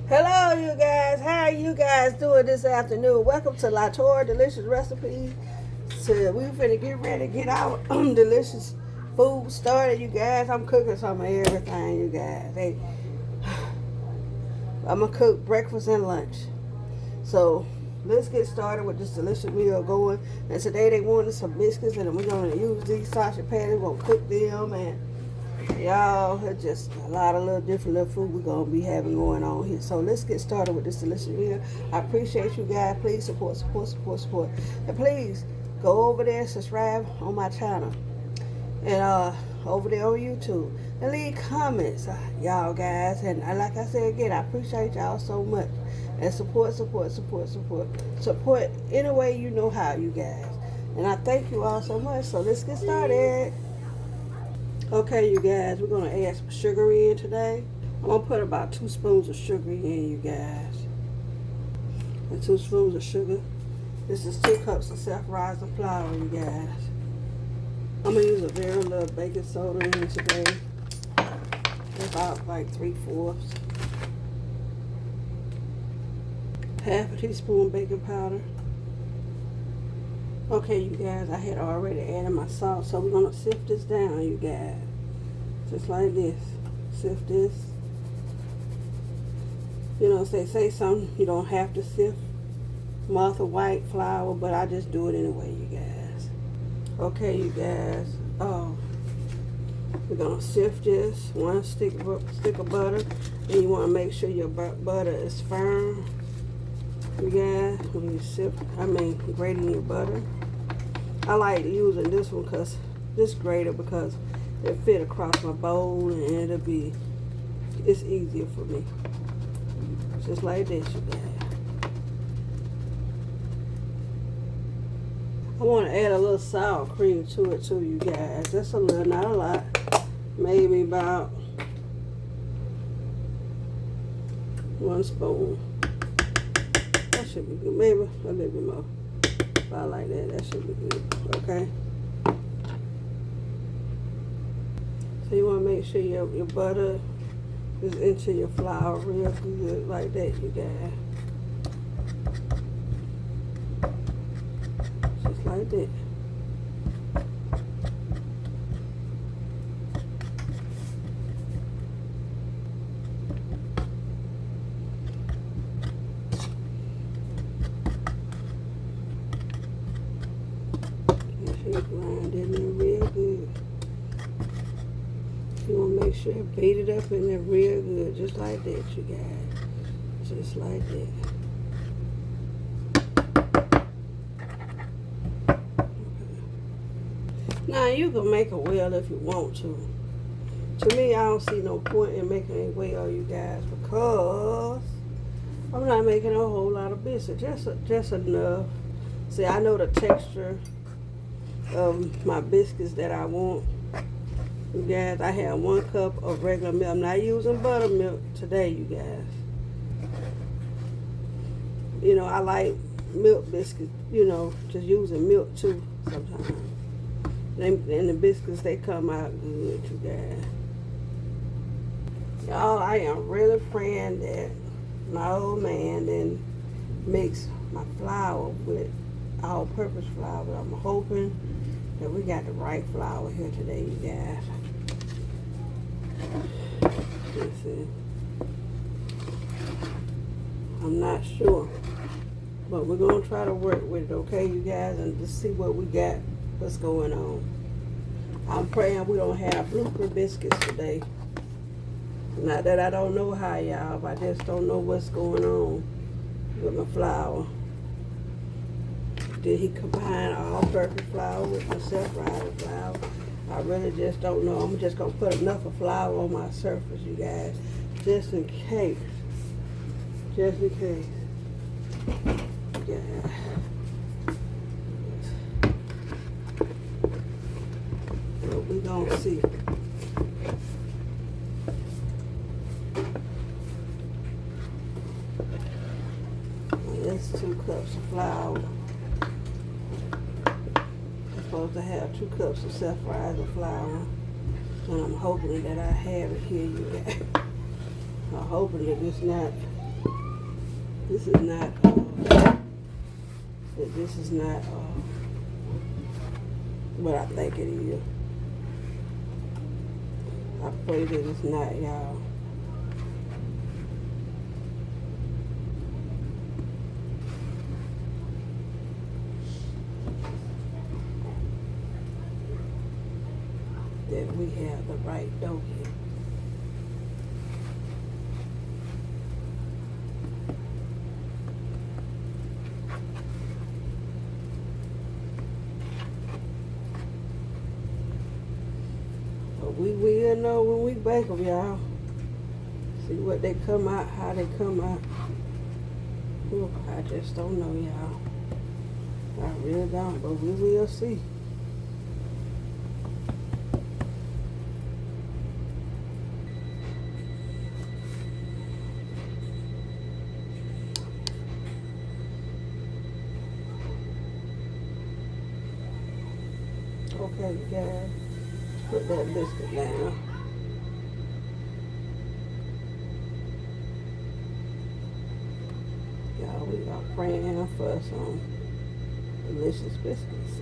Hello, you guys. How are you guys doing this afternoon? Welcome to Latour Delicious Recipes. So we finna get ready to get our delicious food started, you guys. I'm cooking some of everything, you guys. Hey, I'm gonna cook breakfast and lunch. So let's get started with this delicious meal going. And today they wanted some biscuits, and we're gonna use these sausage patties. We're gonna cook them, and y'all, it's just a lot of little different little food we're gonna be having going on here. So let's get started with this delicious meal. I appreciate you guys. Please support. And please go over there and subscribe on my channel. And over there on YouTube. And leave comments, y'all guys. And like I said again, I appreciate y'all so much. And support. Support any way you know how, you guys. And I thank you all so much. So let's get started. Okay, you guys, we're going to add some sugar in today. I'm going to put about 2 spoons of sugar in, you guys. And 2 spoons of sugar. This is 2 cups of self-rising flour, you guys. I'm going to use a very little baking soda in today. About like 3/4. Half a teaspoon baking powder. Okay, you guys, I had already added my salt, so we're going to sift this down, you guys. Just like this. Sift this. You know, they say something, you don't have to sift Martha White flour, but I just do it anyway, you guys. Okay, you guys, we're going to sift this, 1 stick of butter, and you want to make sure your butter is firm. You guys, when you grating your butter. I like using this one because this grater because it fit across my bowl and it's easier for me. Just like this, you guys. I want to add a little sour cream to it too, you guys. Just a little, not a lot. Maybe about 1 spoon. That should be good. Maybe a little bit more. About like that. That should be good. Okay. So you want to make sure your butter is into your flour real good, like that, you guys. Just like that. Grind it in real good. You want to make sure you beat it up in there real good, just like that, you guys. Just like that. Okay. Now you can make a well if you want to. To me, I don't see no point in making a well, you guys, because I'm not making a whole lot of biscuits, just enough. See, I know the texture of my biscuits that I want. You guys, I have 1 cup of regular milk. I'm not using buttermilk today, you guys. You know, I like milk biscuits, you know, just using milk too sometimes. And the biscuits, they come out good, you guys. Y'all, I am really praying that my old man didn't mix my flour with all-purpose flour. But I'm hoping that we got the right flour here today, you guys. Let's see. I'm not sure, but we're gonna try to work with it, okay, you guys, and just see what we got, what's going on. I'm praying we don't have blooper biscuits today. Not that I don't know how, y'all, but I just don't know what's going on with my flour. Did he combine all-purpose flour with my self-rising flour? I really just don't know. I'm just going to put enough of flour on my surface, you guys, just in case. Just in case. Yeah. So we're going to see. That's 2 cups of flour. Supposed to have 2 cups of self-rising flour, and I'm hoping that I have it here, you guys. I'm hoping that it's not This is not. This is not what I think it is. I pray that it's not, y'all. That we have the right dough here. But we will know when we bake them, y'all. See what they come out, how they come out. Ooh, I just don't know, y'all. I really don't, but we will see. Okay, you guys, put that biscuit down. Y'all, we are praying for some delicious biscuits.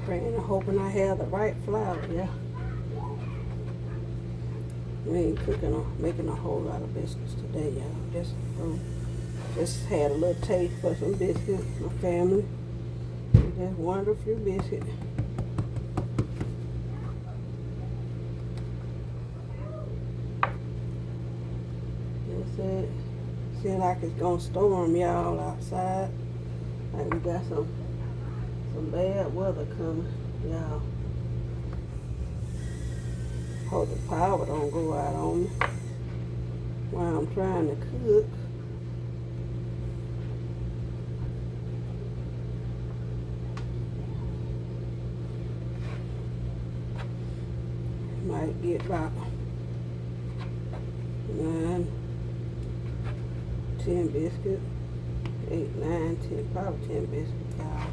Praying and hoping I have the right flour, yeah. We ain't making a whole lot of biscuits today, y'all. Just had a little taste for some biscuits. My family just wanted a few biscuits. That's it. Seems like it's gonna storm, y'all, outside. Like we got some bad weather coming, y'all. Hope the power don't go out on me while I'm trying to cook. Might get about 9, 10 biscuits. 8, 9, 10, probably 10 biscuits, y'all.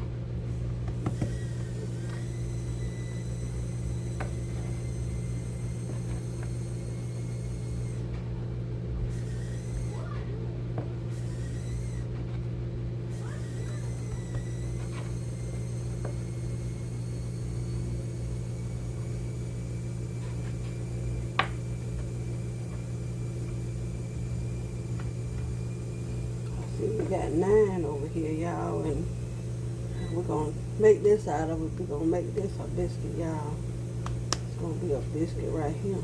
We got 9 over here, y'all, and we're gonna make this out of it. We're gonna make this a biscuit, y'all. It's gonna be a biscuit right here.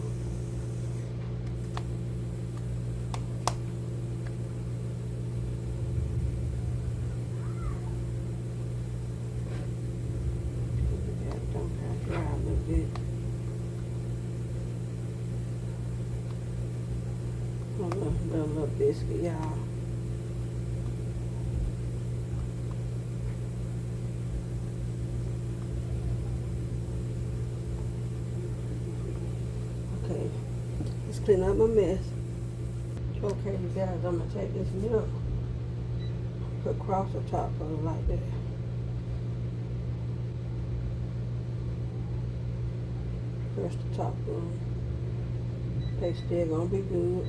Don't have to dry a little bit. A little biscuit, y'all. Let's clean up my mess. Okay, you guys, I'm gonna take this milk, put across the top of it like that. Press the top on. They still gonna be good.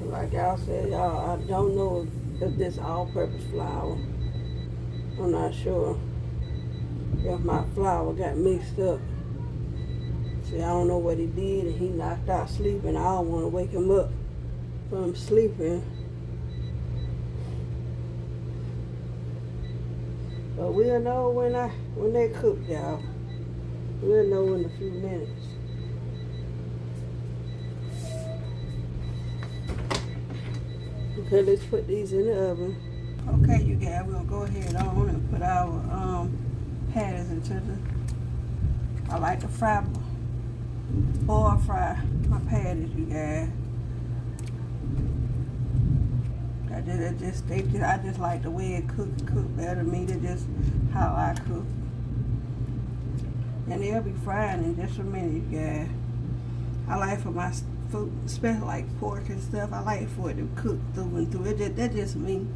Like y'all said, y'all, I don't know if this all-purpose flour. I'm not sure if my flour got mixed up. See, I don't know what he did, and he knocked out sleeping. I don't want to wake him up from sleeping. But we'll know when they cook, y'all. We'll know in a few minutes. Okay, let's put these in the oven. Okay, you guys, we'll go ahead on and put our patties into the. I like to boil fry my patties, you guys. I just like the way it cook better than me. That's just how I cook. And they'll be frying in just a minute, you guys. I like for my food, especially like pork and stuff, I like for it to cook through and through. That's just me,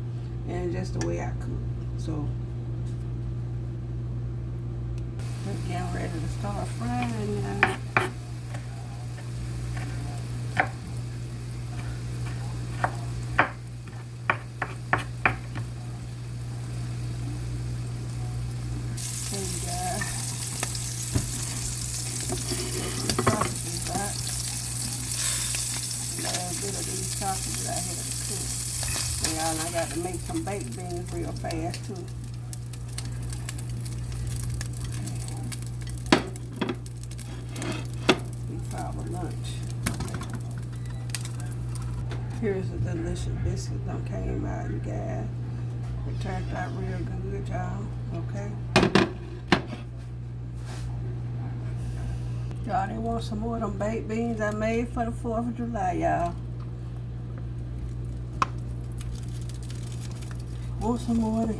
and just the way I cook. So, we're getting ready to start frying now. Sausages I had to cook. And I got to make some baked beans real fast too. Before our lunch. Here's the delicious biscuits that came out, you guys. It turned out real good, y'all. Okay. Y'all, they want some more of them baked beans I made for the 4th of July, y'all. Want some more of them.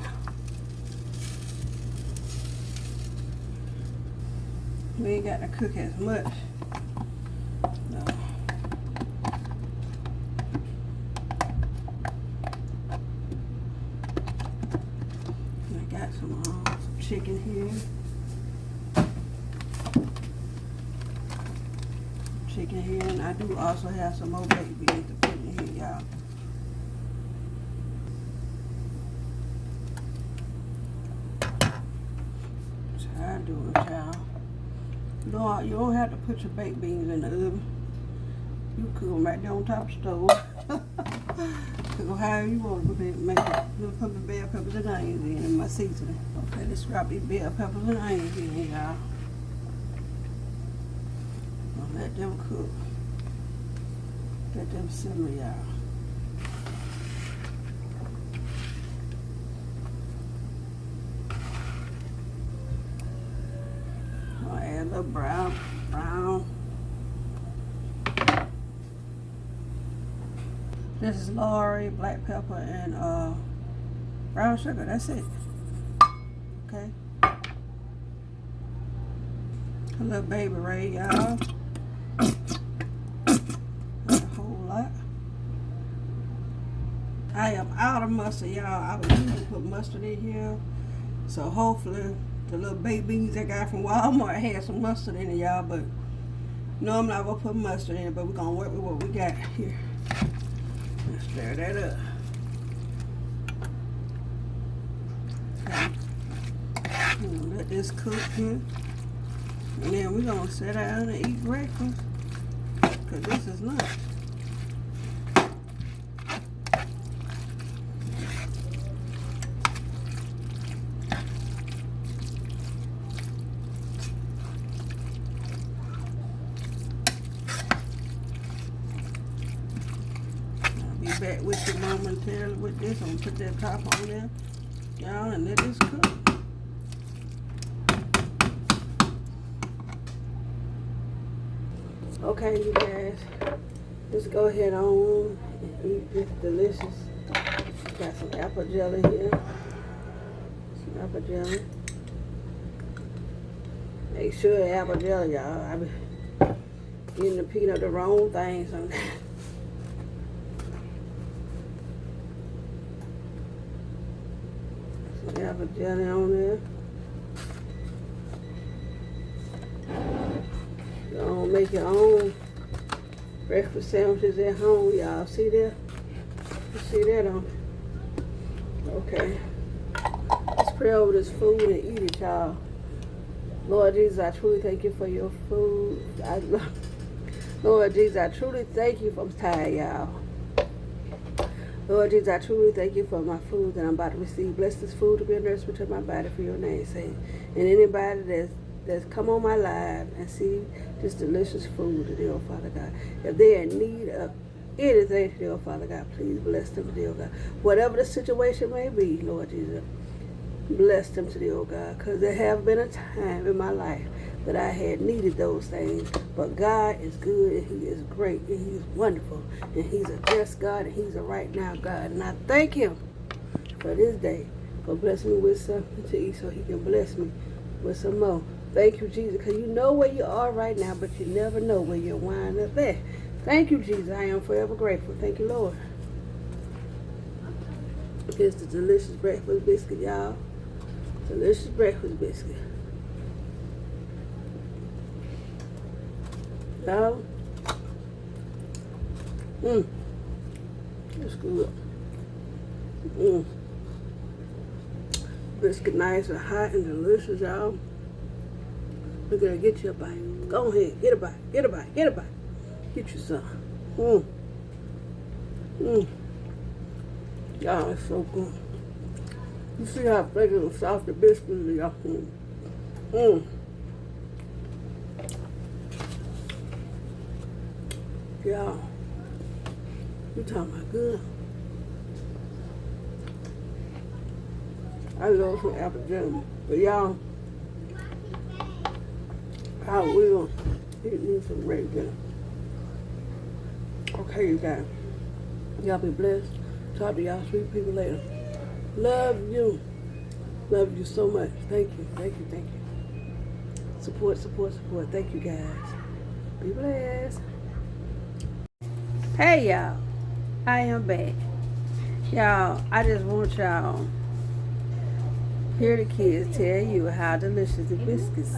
We ain't got to cook as much. No. I got some chicken here. Chicken here, and I do also have some more baked beans to put in here, y'all. Do it, y'all. No, you don't have to put your baked beans in the oven. You cook them right there on top of the stove. Cook them however you want to make it. Little put the bell peppers and onions in my seasoning. Okay, let's drop these bell peppers and onions in here, y'all. Let them cook. Let them simmer, y'all. Add a little brown. This is Lorry, black pepper, and brown sugar. That's it. Okay. A little baby Ray, y'all. Not a whole lot. I am out of mustard, y'all. I would usually put mustard in here. So hopefully the little baked beans I got from Walmart had some mustard in it, y'all. But no, I'm not going to put mustard in it. But we're going to work with what we got here. Let's stir that up. Okay. Let this cook here. And then we're going to sit down and eat breakfast. Because this is lunch. Back with you momentarily with this. I'm gonna put that top on there, y'all, and let this cook. Okay, you guys, let's go ahead on and eat this delicious. Got some apple jelly here. Some apple jelly. Make sure the apple jelly, y'all. I be getting the peanut the wrong thing sometimes. Apple jelly on there. You don't make your own breakfast sandwiches at home, y'all. See that? You see that on? Okay. Let's pray over this food and eat it, y'all. Lord Jesus, I truly thank you for your food. Lord Jesus, I truly thank you for I'm tired, y'all. Lord Jesus, I truly thank you for my food that I'm about to receive. Bless this food to be a nourishment to my body for your name's sake. And anybody that's come on my live and see this delicious food today, oh Father God, if they're in need of anything today, oh Father God. Please bless them today, oh God. Whatever the situation may be, Lord Jesus, bless them today, oh God. Because there have been a time in my life that I had needed those things. But God is good, and He is great, and He's wonderful, and He's a just God, and He's a right now God. And I thank Him for this day, for blessing me with something to eat so He can bless me with some more. Thank you, Jesus, because you know where you are right now, but you never know where you're winding up at. Thank you, Jesus. I am forever grateful. Thank you, Lord. Here's the delicious breakfast biscuit, y'all. Delicious breakfast biscuit. Y'all. It's good. Biscuit nice and hot and delicious, y'all. Look at that, get you a bite. Go ahead, get a bite, get a bite, get a bite. Get you some. Y'all, it's so good. You see how thick and soft the biscuit is, y'all. Y'all, you talking about good. I love some apple jelly, but y'all, I will eat me some regular. Okay, you guys. Y'all be blessed. Talk to y'all sweet people later. Love you. Love you so much. Thank you. Thank you. Thank you. Support, support, support. Thank you, guys. Be blessed. Hey, y'all. I am back. Y'all, I just want y'all hear the kids tell you how delicious the biscuits,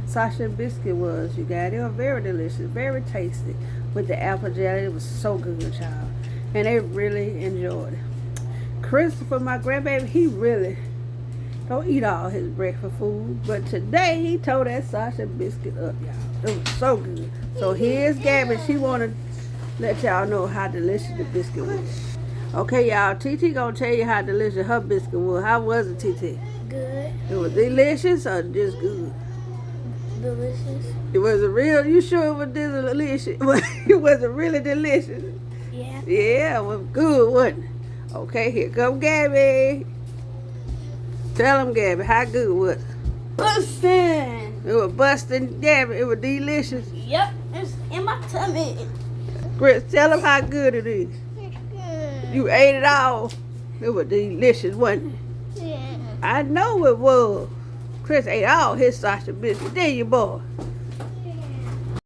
Sasha biscuit was. You guys, they were very delicious, very tasty with the apple jelly. It was so good, y'all, and they really enjoyed it. Christopher, my grandbaby, he really don't eat all his breakfast food, but today he tore that Sasha biscuit up, y'all. It was so good. So here's Gabby. She wanna let y'all know how delicious the biscuit was. Okay, y'all, TT gonna tell you how delicious her biscuit was. How was it, TT? Good. It was delicious or just good? Delicious. It was a real, you sure it was delicious? It was really delicious. Yeah. Yeah, it was good, wasn't it? Okay, here come Gabby. Tell him, Gabby, how good was it? Bustin'. It was busting, Gabby. It was delicious. Yep, it's in my tummy. Chris, tell him how good it is. You ate it all. It was delicious, wasn't it? Yeah. I know it was. Chris ate all his sausage biscuit. There you boy.